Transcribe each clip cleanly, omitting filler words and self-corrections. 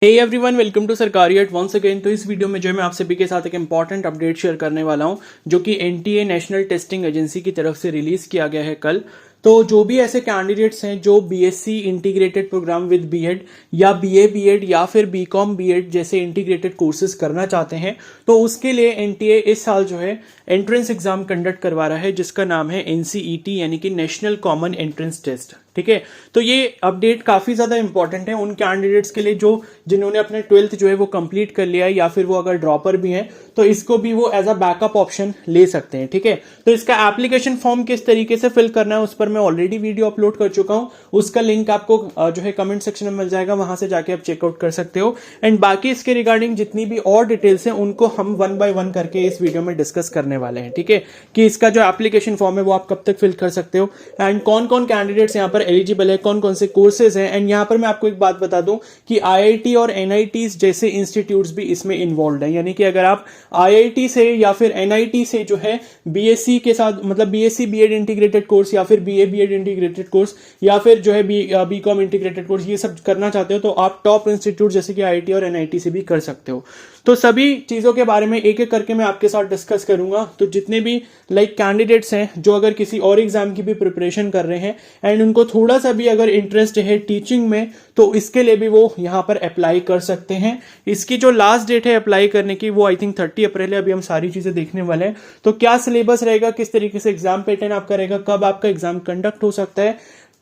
Hey everyone, welcome to सरकारी eight once again. तो इस वीडियो में जो है मैं आप सभी के साथ एक इंपॉर्टेंट अपडेट शेयर करने वाला हूं जो कि एनटीए नेशनल टेस्टिंग एजेंसी की तरफ से रिलीज किया गया है कल। तो जो भी ऐसे कैंडिडेट्स हैं जो BSc integrated programme with BEd या बीए बीएड या फिर बीकॉम बीएड जैसे इंटीग्रेटेड कोर्सेज करना चाहते हैं, तो उसके लिए एनटीए इस साल जो है एंट्रेंस एग्जाम कंडक्ट करवा रहा है जिसका नाम है एनसीईटी यानी कि नेशनल कॉमन एंट्रेंस टेस्ट। ठीक है, तो ये अपडेट काफी ज्यादा इंपॉर्टेंट है उन कैंडिडेट्स के लिए जो जिन्होंने अपने 12th जो है वो कंप्लीट कर लिया है या फिर वो अगर ड्रॉपर भी हैं तो इसको भी वो एज अ बैकअप ऑप्शन ले सकते हैं। ठीक है, तो इसका एप्लीकेशन फॉर्म किस तरीके से फिल करना है उस पर मैं ऑलरेडी वीडियो अपलोड कर चुका हूं, उसका लिंक आपको जो है कमेंट सेक्शन में मिल जाएगा, वहां से जाके आप चेकआउट कर सकते हो। एंड बाकी इसके रिगार्डिंग जितनी भी और डिटेल्स हैं उनको हम 1 बाय 1 करके इस वीडियो में डिस्कस करने वाले हैं। ठीक है, कि इसका जो एप्लीकेशन फॉर्म है वो आप कब तक फिल कर सकते हो एंड कौन कौन कैंडिडेट्स यहाँ पर एलिजिबल है, कौन कौन से कोर्सेज हैं। एंड यहाँ पर मैं आपको एक बात बता दूं कि आईआईटी और एनआईटीज जैसे इंस्टीट्यूट्स भी इसमें इन्वॉल्व हैं, यानी कि अगर आप आईआईटी से या फिर एनआईटी से जो है बीएससी के साथ मतलब बीएससी बीएड इंटीग्रेटेड कोर्स या फिर बीए बीएड इंटीग्रेटेड कोर्स या फिर जो है बीकॉम इंटीग्रेटेड कोर्स ये सब करना चाहते हो तो आप टॉप इंस्टीट्यूट जैसे कि आईआईटी और एनआईटी से भी कर सकते हो। तो सभी चीजों के बारे में एक एक करके मैं आपके साथ डिस्कस करूंगा। तो जितने भी कैंडिडेट्स हैं जो अगर किसी और एग्जाम की भी प्रिपरेशन कर रहे हैं एंड उनको थोड़ा सा भी अगर इंटरेस्ट है टीचिंग में तो इसके लिए भी वो यहाँ पर अप्लाई कर सकते हैं। इसकी जो लास्ट डेट है अप्लाई करने की वो आई थिंक 30 अप्रैल है। अभी हम सारी चीजें देखने वाले हैं। तो क्या सिलेबस रहेगा, किस तरीके से एग्जाम पैटर्न आपका रहेगा, कब आपका एग्जाम कंडक्ट हो सकता है,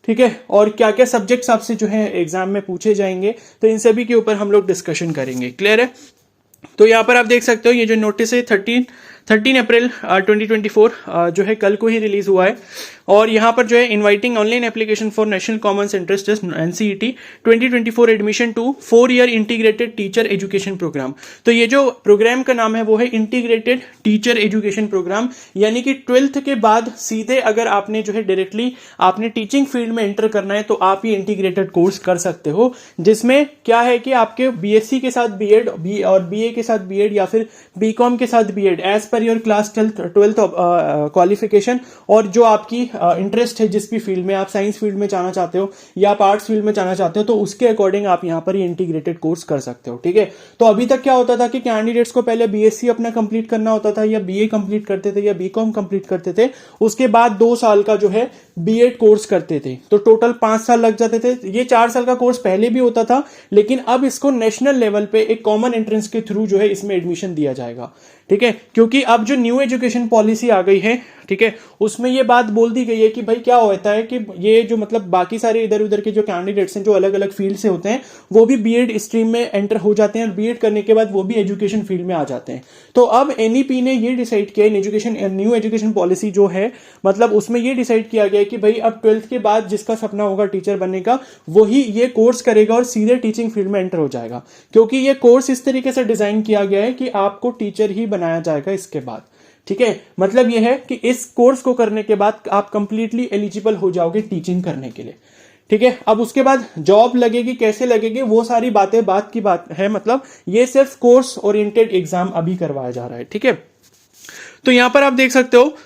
ठीक है, और क्या क्या सब्जेक्ट्स आपसे जो है एग्जाम में पूछे जाएंगे, तो इन सभी के ऊपर हम लोग डिस्कशन करेंगे। क्लियर है? तो यहाँ पर आप देख सकते हो ये जो नोटिस है 13 अप्रैल 2024 जो है कल को ही रिलीज हुआ है। और यहाँ पर जो है inviting online application for national common entrance test NCET 2024 admission to 4 year integrated teacher education programme. तो ये जो प्रोग्राम का नाम है वो है इंटीग्रेटेड टीचर एजुकेशन प्रोग्राम, यानी कि 12th के बाद सीधे अगर आपने जो है डायरेक्टली आपने टीचिंग फील्ड में एंटर करना है तो आप ये इंटीग्रेटेड कोर्स कर सकते हो, जिसमें क्या है कि आपके बीएससी के साथ बीएड और बीए के साथ बीएड या फिर बीकॉम के साथ BEd as per your class 12th qualification और जो आपकी इंटरेस्ट है जिस भी फील्ड में, आप साइंस फील्ड में जाना चाहते हो या आप आर्ट्स फील्ड में जाना चाहते हो तो उसके अकॉर्डिंग आप यहां पर ये इंटीग्रेटेड कोर्स कर सकते हो। ठीक है, तो अभी तक क्या होता था कि कैंडिडेट्स को पहले बीएससी अपना कंप्लीट करना होता था या बीए कंप्लीट करते थे या बीकॉम कंप्लीट करते थे, उसके बाद 2 साल का जो है बीएड कोर्स करते थे, तो टोटल 5 साल लग जाते थे। ये 4 साल का कोर्स पहले भी होता था, लेकिन अब इसको नेशनल लेवल पे एक कॉमन एंट्रेंस के थ्रू जो है इसमें एडमिशन दिया जाएगा। ठीक है, क्योंकि अब जो न्यू एजुकेशन पॉलिसी आ गई है, ठीक है, उसमें ये बात बोल दी गई है कि भाई क्या होता है कि ये जो मतलब बाकी सारे इधर उधर के जो कैंडिडेट्स हैं जो अलग अलग फील्ड से होते हैं वो भी बीएड स्ट्रीम में एंटर हो जाते हैं और बीएड करने के बाद वो भी एजुकेशन फील्ड में आ जाते हैं। तो अब एनईपी ने ये डिसाइड किया, न्यू एजुकेशन पॉलिसी जो है मतलब उसमें ये डिसाइड किया गया है कि भाई अब 12th के बाद जिसका सपना होगा टीचर बनने का वही ये कोर्स करेगा और सीधे टीचिंग फील्ड में एंटर हो जाएगा, क्योंकि ये कोर्स इस तरीके से डिजाइन किया गया है कि आपको टीचर ही बनाया जाएगा इसके बाद। ठीक है, मतलब यह है कि इस कोर्स को करने के बाद आप कंप्लीटली एलिजिबल हो जाओगे टीचिंग करने के लिए। ठीक है, अब उसके बाद जॉब लगेगी, कैसे लगेगी, वो सारी बातें बात की बात है। मतलब ये सिर्फ कोर्स ओरिएंटेड एग्जाम अभी करवाया जा रहा है। ठीक है, तो यहां पर आप देख सकते हो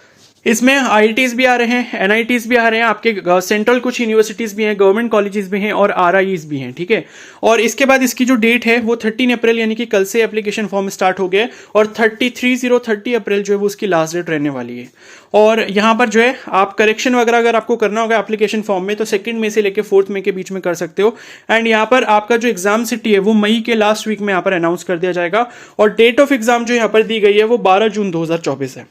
इसमें आईआईटीज भी आ रहे हैं, एनआईटीज भी आ रहे हैं, आपके सेंट्रल कुछ यूनिवर्सिटीज भी हैं, गवर्नमेंट कॉलेजेस भी हैं और आरआईज भी हैं। ठीक है, और इसके बाद इसकी जो डेट है वो 13 अप्रैल यानी कि कल से एप्लीकेशन फॉर्म स्टार्ट हो गया और 30 अप्रैल जो है वो उसकी लास्ट डेट रहने वाली है। और यहाँ पर जो है आप करेक्शन वगैरह अगर आपको करना होगा एप्लीकेशन फॉर्म में तो 2 मई से लेकर 4 मई के बीच में कर सकते हो। एंड यहाँ पर आपका जो एग्जाम सिटी है वो मई के लास्ट वीक में यहाँ पर अनाउंस कर दिया जाएगा और डेट ऑफ एग्जाम जो यहाँ पर दी गई है वो 12 जून 2024 है।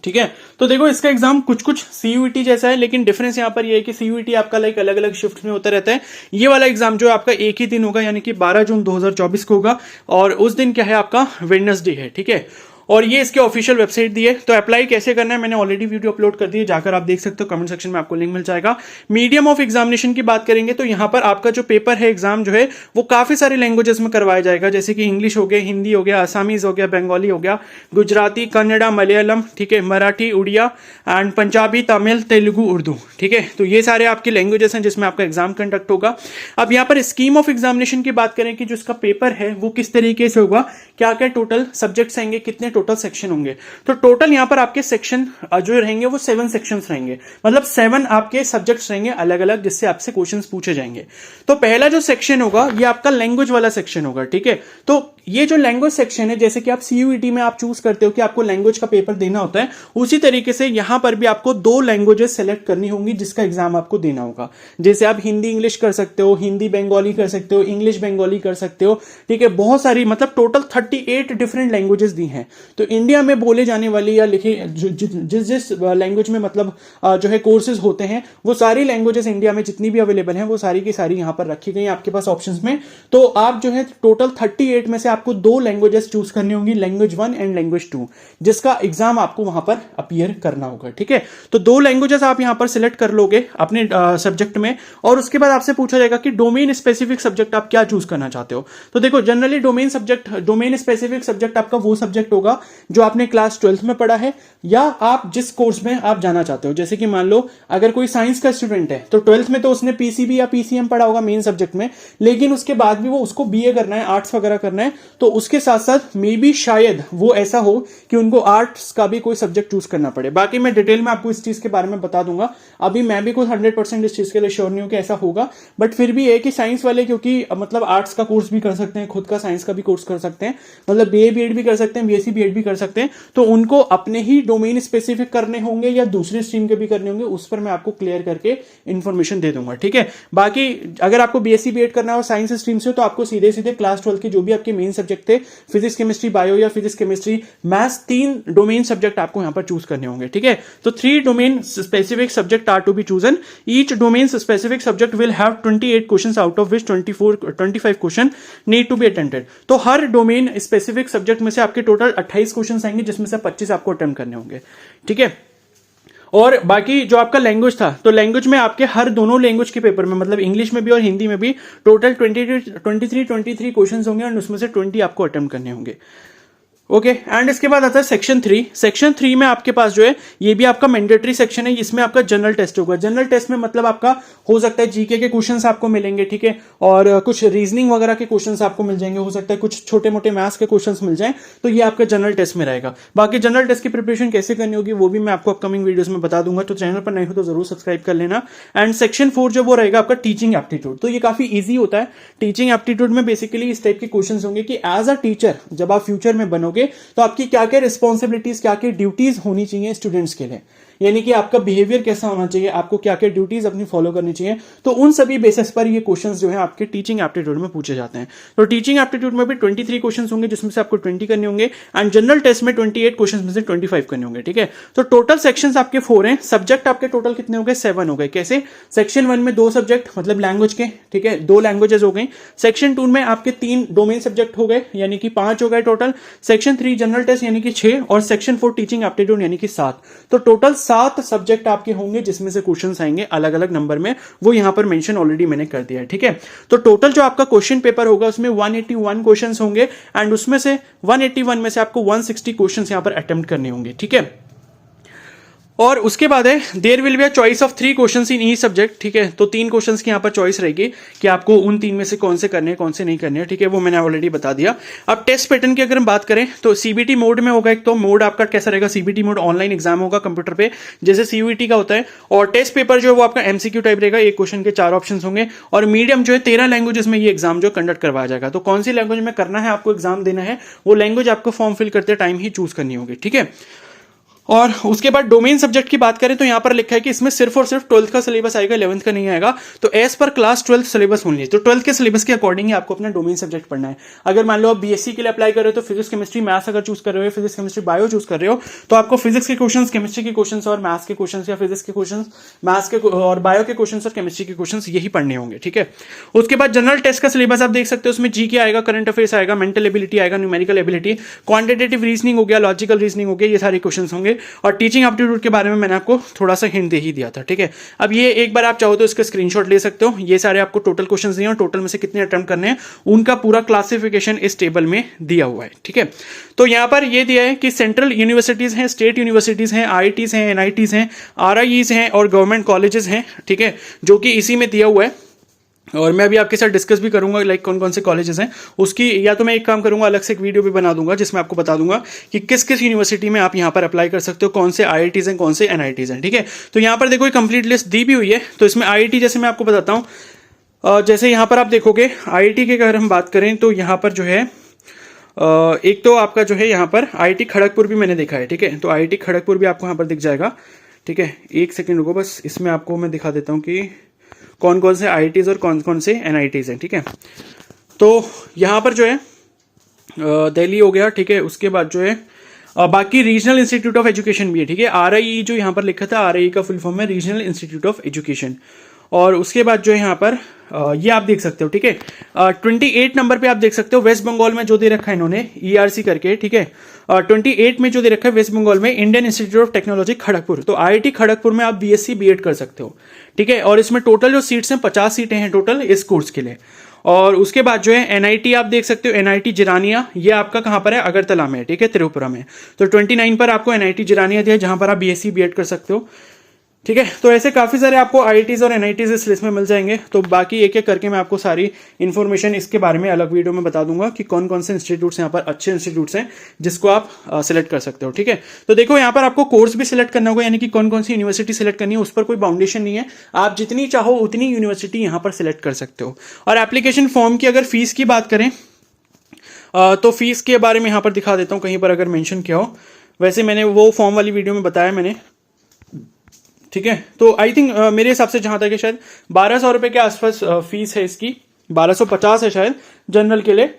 ठीक है, तो देखो इसका एग्जाम कुछ सीयूईटी जैसा है, लेकिन डिफरेंस यहाँ पर ये है कि सीयूईटी आपका अलग अलग शिफ्ट में होता रहता है। ये वाला एग्जाम जो है आपका एक ही दिन होगा, यानी कि 12 जून 2024 को होगा और उस दिन क्या है आपका वेडनेसडे है। ठीक है, और ये इसके ऑफिशियल वेबसाइट दी है। तो अप्लाई कैसे करना है मैंने ऑलरेडी वीडियो अपलोड कर दी है, जाकर आप देख सकते हो, कमेंट सेक्शन में आपको लिंक मिल जाएगा। मीडियम ऑफ एग्जामिनेशन की बात करेंगे तो यहाँ पर आपका जो पेपर है एग्जाम जो है वो काफी सारे लैंग्वेजेस में करवाया जाएगा, जैसे कि इंग्लिश हो गया, हिंदी हो गया, आसामीज हो गया, बंगाली हो गया, गुजराती, कन्नड़ा, मलयालम, ठीक है, मराठी, उड़िया एंड पंजाबी, तमिल, तेलुगु, उर्दू। ठीक है, तो ये सारे आपके लैंग्वेजेस हैं जिसमें आपका एग्जाम कंडक्ट होगा। अब यहाँ पर स्कीम ऑफ एग्जामिनेशन की बात करें कि जो इसका पेपर है वो किस तरीके से होगा, क्या क्या टोटल सब्जेक्ट्स आएंगे, कितने टोटल सेक्शन होंगे। तो टोटल यहाँ पर आपके सेक्शन जो रहेंगे वो 7 सेक्शंस रहेंगे, मतलब 7 आपके सब्जेक्ट्स रहेंगे अलग अलग, जिससे आपसे क्वेश्चंस पूछे जाएंगे। तो पहला जो सेक्शन होगा ये आपका लैंग्वेज वाला सेक्शन होगा, ठीक है। तो ये जो लैंग्वेज सेक्शन है, जैसे कि आप सीयूईटी में आप चूज करते हो कि आपको लैंग्वेज का पेपर देना होता है, उसी तरीके से यहां पर भी आपको 2 लैंग्वेजेस सेलेक्ट करनी होंगी जिसका एग्जाम आपको देना होगा। जैसे आप हिंदी इंग्लिश कर सकते हो, हिंदी बंगाली कर सकते हो, इंग्लिश बंगाली कर सकते हो, ठीक है। बहुत सारी, मतलब टोटल 38 डिफरेंट लैंग्वेजेस दी हैं। तो इंडिया में बोले जाने वाली या लिखे जिस जिस लैंग्वेज में मतलब जो है कोर्सेज होते हैं, वो सारी लैंग्वेजेस इंडिया में जितनी भी अवेलेबल हैं वो सारी की सारी यहां पर रखी गई आपके पास ऑप्शंस में। तो आप जो है टोटल 38 में से आपको 2 लैंग्वेजेस चूज करनी होंगी, लैंग्वेज 1 एंड लैंग्वेज 2, जिसका एग्जाम आपको वहां पर अपीयर करना होगा, ठीक है। तो 2 लैंग्वेजेस आप यहां पर सिलेक्ट कर लोगे अपने सब्जेक्ट में, और उसके बाद आपसे पूछा जाएगा कि डोमेन स्पेसिफिक सब्जेक्ट आप क्या चूज करना चाहते हो। तो देखो, जनरली डोमेन स्पेसिफिक सब्जेक्ट आपका वो सब्जेक्ट होगा जो आपने क्लास 12th में पढ़ा है, या आप जिस कोर्स में आप जाना चाहते हो। जैसे कि मान लो अगर कोई साइंस का स्टूडेंट है तो 12th में तो उसने पीसीबी या पीसीएम पढ़ा होगा मेन सब्जेक्ट में, लेकिन उसके बाद भी वो उसको बीए करना है, आर्ट्स वगैरह करना है, तो उसके साथ साथ मे बी शायद वो ऐसा हो कि उनको आर्ट्स का भी कोई सब्जेक्ट चूज करना पड़े। बाकी मैं डिटेल में आपको इस चीज के बारे में बता दूंगा, अभी मैं भी कोई 100% इस चीज के लिए श्योर नहीं हूं कि ऐसा होगा, बट फिर भी है कि साइंस वाले क्योंकि मतलब आर्ट्स का कोर्स भी कर सकते हैं, खुद का साइंस का भी कोर्स कर सकते हैं, मतलब बीए बीएड भी कर सकते हैं, बीएससी बीएड भी कर सकते हैं, तो उनको अपने ही डोमेन स्पेसिफिक करने होंगे या दूसरे स्ट्रीम के भी करने होंगे, उस पर मैं आपको क्लियर करके इंफॉर्मेशन दे दूंगा, ठीक है। बाकी अगर आपको बीएससी बीएड करना हो साइंस स्ट्रीम से, तो आपको सीधे सीधे क्लास 12 के जो भी आपके मेन सब्जेक्ट थे, फिजिक्स केमिस्ट्री बायो या physics chemistry maths, 3 domain subject आपको यहां पर चूज करने होंगे, ठीक है। तो 3 domain specific subject are to be chosen. Each domain specific subject will have 28 questions, out of which 25 question need to be attempted. तो हर डोमेन स्पेसिफिक सब्जेक्ट में से आपके टोटल 28 क्वेश्चन आएंगे, जिसमें से 25 आपको अटेम्प्ट करने होंगे, ठीक है। और बाकी जो आपका लैंग्वेज था, तो लैंग्वेज में आपके हर दोनों लैंग्वेज के पेपर में, मतलब इंग्लिश में भी और हिंदी में भी, टोटल 23 क्वेश्चंस होंगे, और उसमें से 20 आपको अटेम्प्ट करने होंगे, ओके। एंड इसके बाद आता है सेक्शन 3। सेक्शन 3 में आपके पास जो है ये भी आपका मैंडेटरी सेक्शन है, इसमें आपका जनरल टेस्ट होगा। जनरल टेस्ट में मतलब आपका हो सकता है जीके के क्वेश्चंस आपको मिलेंगे, ठीक है, और कुछ रीजनिंग वगैरह के क्वेश्चंस आपको मिल जाएंगे, हो सकता है कुछ छोटे मोटे मैथ्स के क्वेश्चंस मिल जाएं, तो ये आपका जनरल टेस्ट में रहेगा। बाकी जनरल टेस्ट की प्रिपरेशन कैसे करनी होगी वो भी मैं आपको अपकमिंग वीडियोस में बता दूंगा, तो चैनल पर नए हो तो जरूर सब्सक्राइब कर लेना। एंड सेक्शन 4 जो वो रहेगा आपका टीचिंग एप्टीट्यूड, तो ये काफी ईजी होता है। टीचिंग एप्टीट्यूड में बेसिकली इस टाइप के क्वेश्चन होंगे कि एज अ टीचर जब आप फ्यूचर में बनोगे तो आपकी क्या क्या रिस्पॉन्सिबिलिटीज, क्या क्या ड्यूटीज होनी चाहिए स्टूडेंट्स के लिए, यानी कि आपका बिहेवियर कैसा होना चाहिए, आपको क्या क्या ड्यूटीज अपनी फॉलो करनी चाहिए, तो उन सभी बेसिस पर ये क्वेश्चंस जो है आपके टीचिंग एप्टीट्यूड में पूछे जाते हैं। तो टीचिंग एप्टीट्यूड में भी 23 क्वेश्चंस होंगे, जिसमें से आपको 20 करने होंगे, एंड जनरल टेस्ट में 28 क्वेश्चंस में से 25 करने होंगे, ठीक है। तो टोटल सेक्शंस आपके 4 हैं। सब्जेक्ट आपके टोटल कितने हो गए? 7 हो गए। कैसे? सेक्शन 1 में 2 सब्जेक्ट मतलब लैंग्वेज के, ठीक है, 2 लैंग्वेजेस हो गई। सेक्शन 2 में आपके 3 डोमेन सब्जेक्ट हो गए, यानी कि 5 हो गए टोटल। सेक्शन 3 जनरल टेस्ट यानी कि 6, और सेक्शन 4 टीचिंग एप्टीट्यूड यानी कि 7। तो टोटल 7 सब्जेक्ट आपके होंगे, जिसमें से क्वेश्चंस आएंगे अलग अलग नंबर में, वो यहां पर मेंशन ऑलरेडी मैंने कर दिया है, ठीक है। तो टोटल जो आपका क्वेश्चन पेपर होगा उसमें 181 क्वेश्चंस होंगे, एंड उसमें से 181 में से आपको 160 क्वेश्चंस यहां पर अटेम्प्ट करने होंगे, ठीक है। और उसके बाद है there will be a choice of 3 questions in each subject, ठीक है। तो 3 क्वेश्चंस की यहाँ पर चॉइस रहेगी कि आपको उन 3 में से कौन से करने हैं, कौन से नहीं करने हैं, ठीक है, वो मैंने ऑलरेडी बता दिया। अब टेस्ट पैटर्न की अगर हम बात करें तो सीबीटी मोड में होगा। एक तो मोड आपका कैसा रहेगा? सीबीटी मोड ऑनलाइन एग्जाम होगा कंप्यूटर पे, जैसे सीयूईटी का होता है, और टेस्ट पेपर जो है वो आपका एमसीक्यू टाइप रहेगा, एक क्वेश्चन के 4 ऑप्शन होंगे, और मीडियम जो है 13 लैंग्वेजेस में ये एग्जाम जो कंडक्ट करवाया जाएगा। तो कौन सी लैंग्वेज में करना है आपको एग्जाम देना है, वो लैंग्वेज आपको फॉर्म फिल करते टाइम ही चूज करनी होगी, ठीक है। और उसके बाद डोमेन सब्जेक्ट की बात करें तो यहां पर लिखा है कि इसमें सिर्फ और सिर्फ 12th का सिलेबस आएगा, 11th का नहीं आएगा। तो as per class 12th syllabus होनी है, तो 12th के सिलेबस के अकॉर्डिंग ही आपको अपना डोमेन सब्जेक्ट पढ़ना है। अगर मान लो आप बीएससी के लिए अप्लाई कर रहे हो तो फिजिक्स केमिस्ट्री मैथ्स अगर चूज कर रहे हो, फिजिक्स केमिस्ट्री बायो चूज कर रहे हो, तो आपको फिजिक्स के क्वेश्चन, केमिस्ट्री के क्वेश्चन और मैथ्स के क्वेश्चन, या फिजिक्स के क्वेश्चन, मैथ्स के और बायो के क्वेश्चन और केमिस्ट्री के क्वेश्चन यही पढ़ने होंगे, ठीक है। उसके बाद जनरल टेस्ट का सिलेबस आप देख सकते हो, उसमें जीके आएगा, करंट अफेयर्स आएगा, मेंटल एबिलिटी आएगा, न्यूमेरिकल एबिलिटी, क्वांटिटेटिव रीजनिंग हो गया, लॉजिकल रीजनिंग हो गया, ये सारे क्वेश्चन होंगे। और टीचिंग एप्टीट्यूड के बारे में मैंने आपको थोड़ा सा हिंट दे ही दिया था, ठीक है। अब ये एक बार आप चाहो तो इसका स्क्रीनशॉट ले सकते हो, ये सारे आपको टोटल क्वेश्चंस दिए हैं, टोटल में से कितने अटेम्प्ट करने हैं उनका पूरा क्लासिफिकेशन इस टेबल में दिया हुआ है, ठीक है। तो यहां पर ये दिया है कि सेंट्रल यूनिवर्सिटीज हैं, स्टेट यूनिवर्सिटीज हैं, आईआईटीज हैं, एनआईटीज हैं, आरआईईज हैं और गवर्नमेंट कॉलेजेस हैं, ठीक है, जो कि इसी में दिया हुआ है। और मैं अभी आपके साथ डिस्कस भी करूंगा लाइक कौन कौन से कॉलेजेस हैं उसकी, या तो मैं एक काम करूंगा अलग से एक वीडियो भी बना दूंगा जिसमें आपको बता दूंगा कि किस किस यूनिवर्सिटी में आप यहाँ पर अप्लाई कर सकते हो, कौन से IITs हैं, कौन से NITs हैं, ठीक है। तो यहाँ पर देखो कंप्लीट लिस्ट दी भी हुई है। तो इसमें IIT जैसे मैं आपको बताता हूँ, जैसे यहाँ पर आप देखोगे IIT की अगर हम बात करें तो यहाँ पर जो है एक तो आपका जो है यहाँ पर IIT खड़गपुर भी मैंने देखा है, ठीक है। तो IIT खड़गपुर भी आपको यहाँ पर दिख जाएगा, ठीक है। एक सेकेंड रुको, बस इसमें आपको मैं दिखा देता हूँ कि कौन कौन से IITs और कौन कौन से NITs हैं, ठीक है। तो यहाँ पर जो है दिल्ली हो गया, ठीक है। उसके बाद जो है बाकी रीजनल इंस्टीट्यूट ऑफ एजुकेशन भी है, ठीक है। RIE जो यहाँ पर लिखा था, RIE का फुल फॉर्म है रीजनल इंस्टीट्यूट ऑफ एजुकेशन। और उसके बाद जो है यहाँ पर ये आप देख सकते हो, ठीक है। 28 नंबर पे आप देख सकते हो वेस्ट बंगाल में जो दे रखा है इन्होंने ERC करके, ठीक है। 28 में जो दे रखा है वेस्ट बंगाल में Indian institute of technology Kharagpur. तो IIT खड़गपुर में आप BSc B.Ed कर सकते हो, ठीक है। और इसमें टोटल जो सीट्स हैं 50 सीटें हैं टोटल इस कोर्स के लिए। और उसके बाद जो है NIT आप देख सकते हो, NIT जिरानिया, ये आपका कहाँ पर है, अगरतला में, ठीक है, त्रिपुरा में। तो 29 पर आपको NIT जिरानिया दिया जहां पर आप BSc B.Ed कर सकते हो, ठीक है। तो ऐसे काफी सारे आपको IITs और NITs इस लिस्ट में मिल जाएंगे। तो बाकी एक एक करके मैं आपको सारी इन्फॉर्मेशन इसके बारे में अलग वीडियो में बता दूंगा कि कौन कौन से इंस्टीट्यूट्स यहाँ पर अच्छे इंस्टीट्यूट्स हैं जिसको आप सिलेक्ट कर सकते हो, ठीक है। तो देखो यहाँ पर आपको कोर्स भी सिलेक्ट करना होगा, यानी कि कौन कौन सी यूनिवर्सिटी सिलेक्ट करनी है, उस पर कोई बाउंडेशन नहीं है। आप जितनी चाहो उतनी यूनिवर्सिटी यहाँ पर सिलेक्ट कर सकते हो। और एप्लीकेशन फॉर्म की अगर फीस की बात करें तो फीस के बारे में यहाँ पर दिखा देता हूँ, कहीं पर अगर मेंशन किया हो। वैसे मैंने वो फॉर्म वाली वीडियो में बताया मैंने, ठीक है। तो आई थिंक मेरे हिसाब से जहां तक है शायद 1200 रुपए के आसपास फीस है इसकी, 1250 है शायद जनरल के लिए,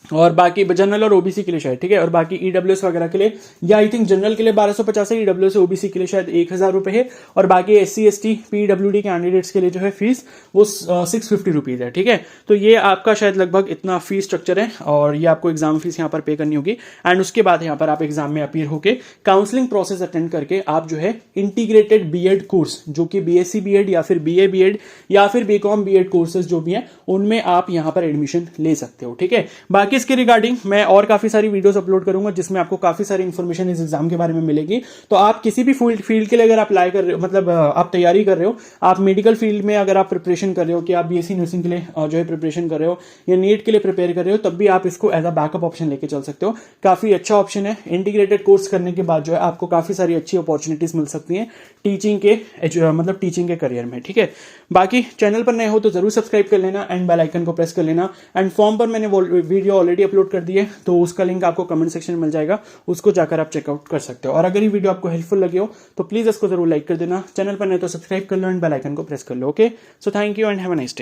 और बाकी जनरल और OBC के लिए शायद, ठीक है। और बाकी EWS वगैरह के लिए, या आई थिंक जनरल के लिए 1250 है, EWS OBC के लिए शायद 1000 रुपए है, और बाकी SC ST PWD कैंडिडेट्स के लिए जो है फीस वो 650 रुपीज है, ठीक है। तो ये आपका शायद लगभग इतना फीस स्ट्रक्चर है, और ये आपको एग्जाम फीस यहाँ पर पे करनी होगी। एंड उसके बाद यहाँ पर आप एग्जाम में अपीयर होकर काउंसलिंग प्रोसेस अटेंड करके आप जो है इंटीग्रेटेड B.Ed कोर्स, जो कि BSc B.Ed या फिर BA B.Ed या फिर BCom B.Ed कोर्सेज जो भी हैं उनमें आप यहाँ पर एडमिशन ले सकते हो, ठीक है। बाकी इसके रिगार्डिंग मैं और काफी सारी वीडियोस अपलोड करूंगा जिसमें आपको काफी सारी इन्फॉर्मेशन इस एग्जाम के बारे में मिलेगी। तो आप किसी भी फील्ड के लिए अगर अप्लाई कर रहे हो, मतलब आप तैयारी कर रहे हो, आप मेडिकल फील्ड में अगर आप प्रिपरेशन कर रहे हो, कि आप BSc नर्सिंग के लिए जो है प्रिपरेशन कर रहे हो, या नीट के लिए प्रिपेयर कर रहे हो, तब भी आप इसको एज अ बैकअप ऑप्शन लेके चल सकते हो। काफी अच्छा ऑप्शन है। इंटीग्रेटेड कोर्स करने के बाद जो है आपको काफी सारी अच्छी अपॉर्चुनिटीज मिल सकती हैं टीचिंग के, मतलब टीचिंग के करियर में, ठीक है। बाकी चैनल पर नए हो तो जरूर सब्सक्राइब कर लेना एंड बेल आइकन को प्रेस कर लेना। एंड फॉर्म पर मैंने वीडियो ऑलरेडी अपलोड कर दी है, तो उसका लिंक आपको कमेंट सेक्शन में मिल जाएगा, उसको जाकर आप चेकआउट कर सकते हो। और अगर ये वीडियो आपको हेल्पफुल लगे हो तो प्लीज इसको जरूर लाइक कर देना, चैनल पर नए तो सब्सक्राइब कर लो एंड बेल आइकन को प्रेस कर लो। Okay, so thank you and have a nice day.